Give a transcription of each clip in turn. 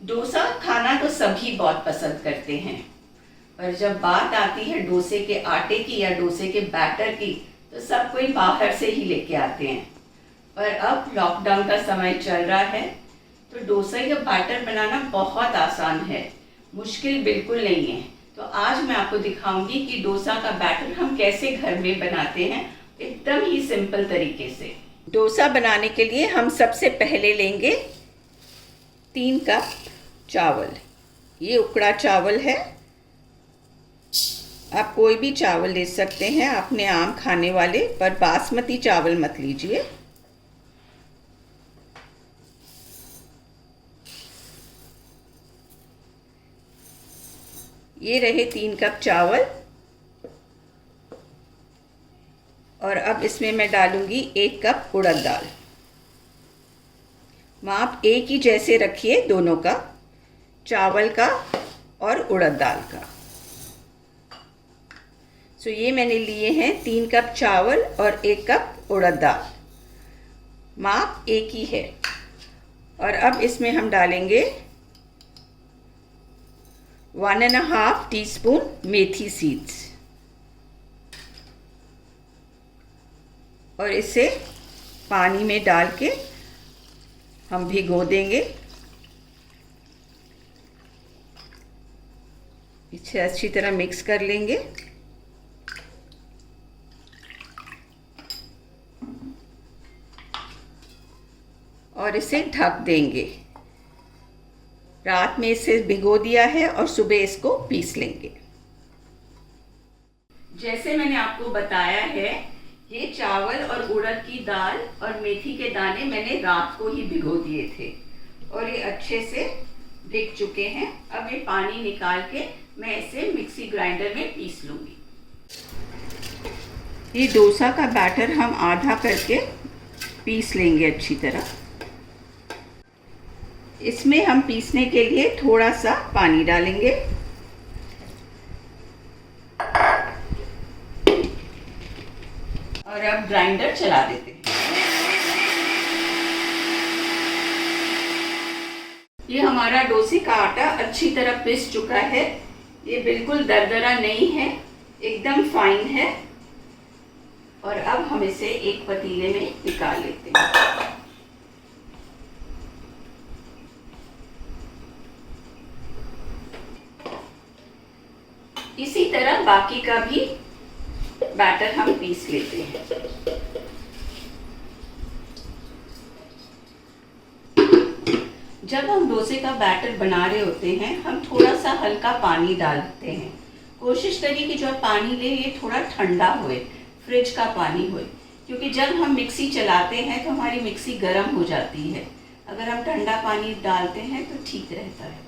डोसा खाना तो सभी बहुत पसंद करते हैं, पर जब बात आती है डोसे के आटे की या डोसे के बैटर की तो सब कोई बाहर से ही लेके आते हैं। पर अब लॉकडाउन का समय चल रहा है तो डोसा का बैटर बनाना बहुत आसान है, मुश्किल बिल्कुल नहीं है। तो आज मैं आपको दिखाऊंगी कि डोसा का बैटर हम कैसे घर में बनाते हैं, एकदम ही सिंपल तरीके से। डोसा बनाने के लिए हम सबसे पहले लेंगे 3 कप चावल। ये उकड़ा चावल है, आप कोई भी चावल ले सकते हैं अपने आम खाने वाले, पर बासमती चावल मत लीजिए। ये रहे 3 कप चावल और अब इसमें मैं डालूंगी 1 कप उड़द दाल। माप एक ही जैसे रखिए दोनों का, चावल का और उड़द दाल का। सो ये मैंने लिए हैं 3 कप चावल और 1 कप उड़द दाल, माप एक ही है। और अब इसमें हम डालेंगे 1½ टीस्पून मेथी सीड्स और इसे पानी में डाल के हम भिगो देंगे। इसे अच्छी तरह मिक्स कर लेंगे। और इसे ढक देंगे। रात में इसे भिगो दिया है और सुबह इसको पीस लेंगे। जैसे मैंने आपको बताया है, ये चावल और उड़द की दाल और मेथी के दाने मैंने रात को ही भिगो दिए थे और ये अच्छे से भीग चुके हैं। अब ये पानी निकाल के मैं इसे मिक्सी ग्राइंडर में पीस लूँगी। ये डोसा का बैटर हम आधा करके पीस लेंगे अच्छी तरह। इसमें हम पीसने के लिए थोड़ा सा पानी डालेंगे और अब ग्राइंडर चला देते हैं। ये हमारा डोसे का आटा अच्छी तरह पिस चुका है। ये बिल्कुल दरदरा नहीं है, एकदम फाइन है। और अब हम इसे एक पतीले में निकाल लेते हैं। इसी तरह बाकी का भी बैटर हम पीस लेते हैं। जब हम डोसे का बैटर बना रहे होते हैं, हम थोड़ा सा हल्का पानी डालते हैं। कोशिश करिए कि जो पानी ले ये थोड़ा ठंडा होए, फ्रिज का पानी होए, क्योंकि जब हम मिक्सी चलाते हैं तो हमारी मिक्सी गर्म हो जाती है। अगर हम ठंडा पानी डालते हैं तो ठीक रहता है।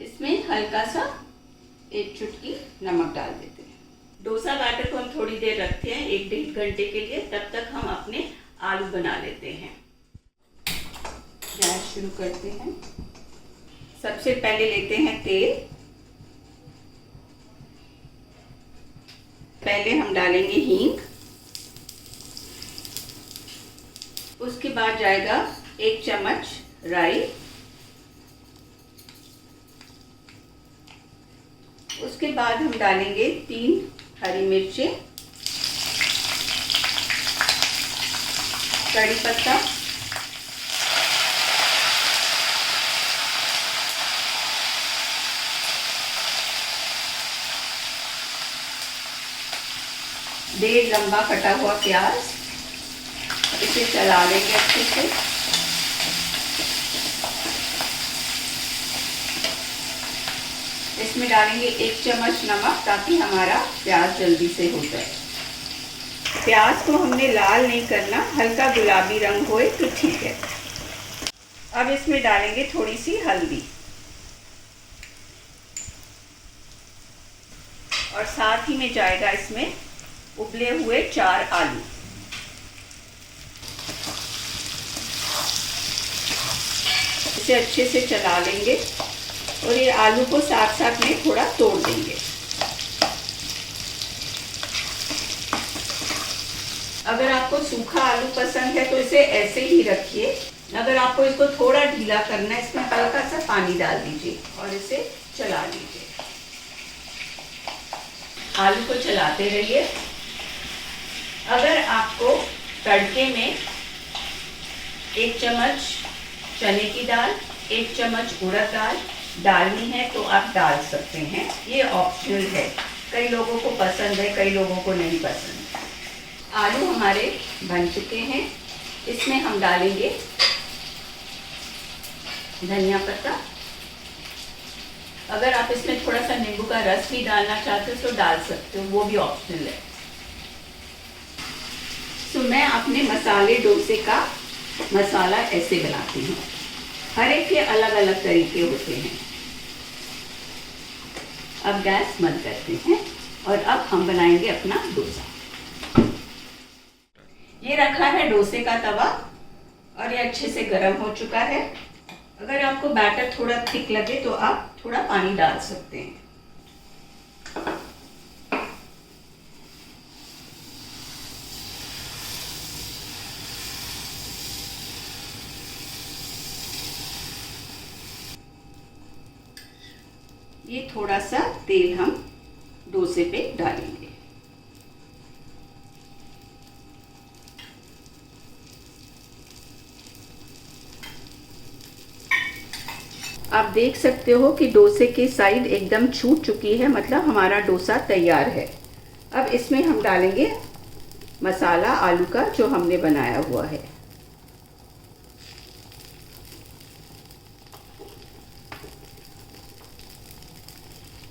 इसमें हल्का सा 1 चुटकी नमक डाल देते हैं। डोसा बैटर को हम थोड़ी देर रखते हैं, 1-1.5 घंटे के लिए। तब तक हम अपने आलू बना लेते हैं। गैस शुरू करते हैं। सबसे पहले लेते हैं तेल। पहले हम डालेंगे हींग, उसके बाद जाएगा 1 चम्मच राई, उसके बाद हम डालेंगे 3 हरी मिर्चें, कड़ी पत्ता, डेढ़ लंबा कटा हुआ प्याज। इसे चला लेंगे अच्छे से। इसमें डालेंगे 1 चम्मच नमक ताकि हमारा प्याज जल्दी से हो जाए। प्याज को हमने लाल नहीं करना, हल्का गुलाबी रंग होए तो ठीक है। अब इसमें डालेंगे थोड़ी सी हल्दी और साथ ही में जाएगा इसमें उबले हुए 4 आलू। इसे अच्छे से चला लेंगे और ये आलू को साथ साथ में थोड़ा तोड़ देंगे। अगर आपको सूखा आलू पसंद है तो इसे ऐसे ही रखिए। अगर आपको इसको थोड़ा ढीला करना है, इसमें हल्का सा पानी डाल दीजिए और इसे चला लीजिए। आलू को चलाते रहिए। अगर आपको तड़के में 1 चम्मच चने की दाल, 1 चम्मच उड़द दाल डालनी है तो आप डाल सकते हैं, ये ऑप्शनल है। कई लोगों को पसंद है, कई लोगों को नहीं पसंद। आलू हमारे बन चुके हैं। इसमें हम डालेंगे धनिया पत्ता। अगर आप इसमें थोड़ा सा नींबू का रस भी डालना चाहते हो तो डाल सकते हो, वो भी ऑप्शनल है। तो मैं अपने मसाले डोसे का मसाला ऐसे बनाती हूँ। हर एक के अलग अलग तरीके होते हैं। अब गैस बंद करते हैं और अब हम बनाएंगे अपना डोसा। ये रखा है डोसे का तवा और ये अच्छे से गर्म हो चुका है। अगर आपको बैटर थोड़ा थिक लगे तो आप थोड़ा पानी डाल सकते हैं। ये थोड़ा सा तेल हम डोसे पे डालेंगे। आप देख सकते हो कि डोसे की साइड एकदम छूट चुकी है, मतलब हमारा डोसा तैयार है। अब इसमें हम डालेंगे मसाला आलू का जो हमने बनाया हुआ है।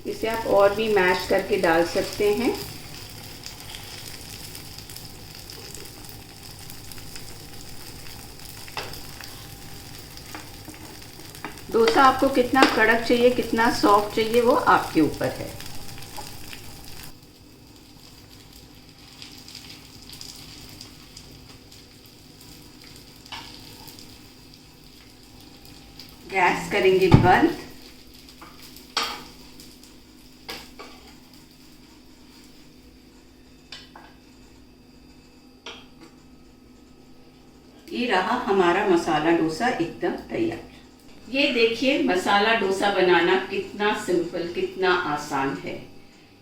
इसे आप और भी मैश करके डाल सकते हैं। डोसा आपको कितना कड़क चाहिए, कितना सॉफ्ट चाहिए, वो आपके ऊपर है। गैस करेंगे बंद। ये रहा हमारा मसाला डोसा एकदम तैयार। ये देखिए मसाला डोसा बनाना कितना सिंपल, कितना आसान है।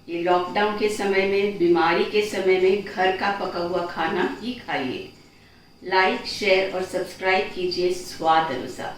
ये लॉकडाउन के समय में, बीमारी के समय में घर का पका हुआ खाना ही खाइए। लाइक, शेयर और सब्सक्राइब कीजिए स्वाद अनुसार।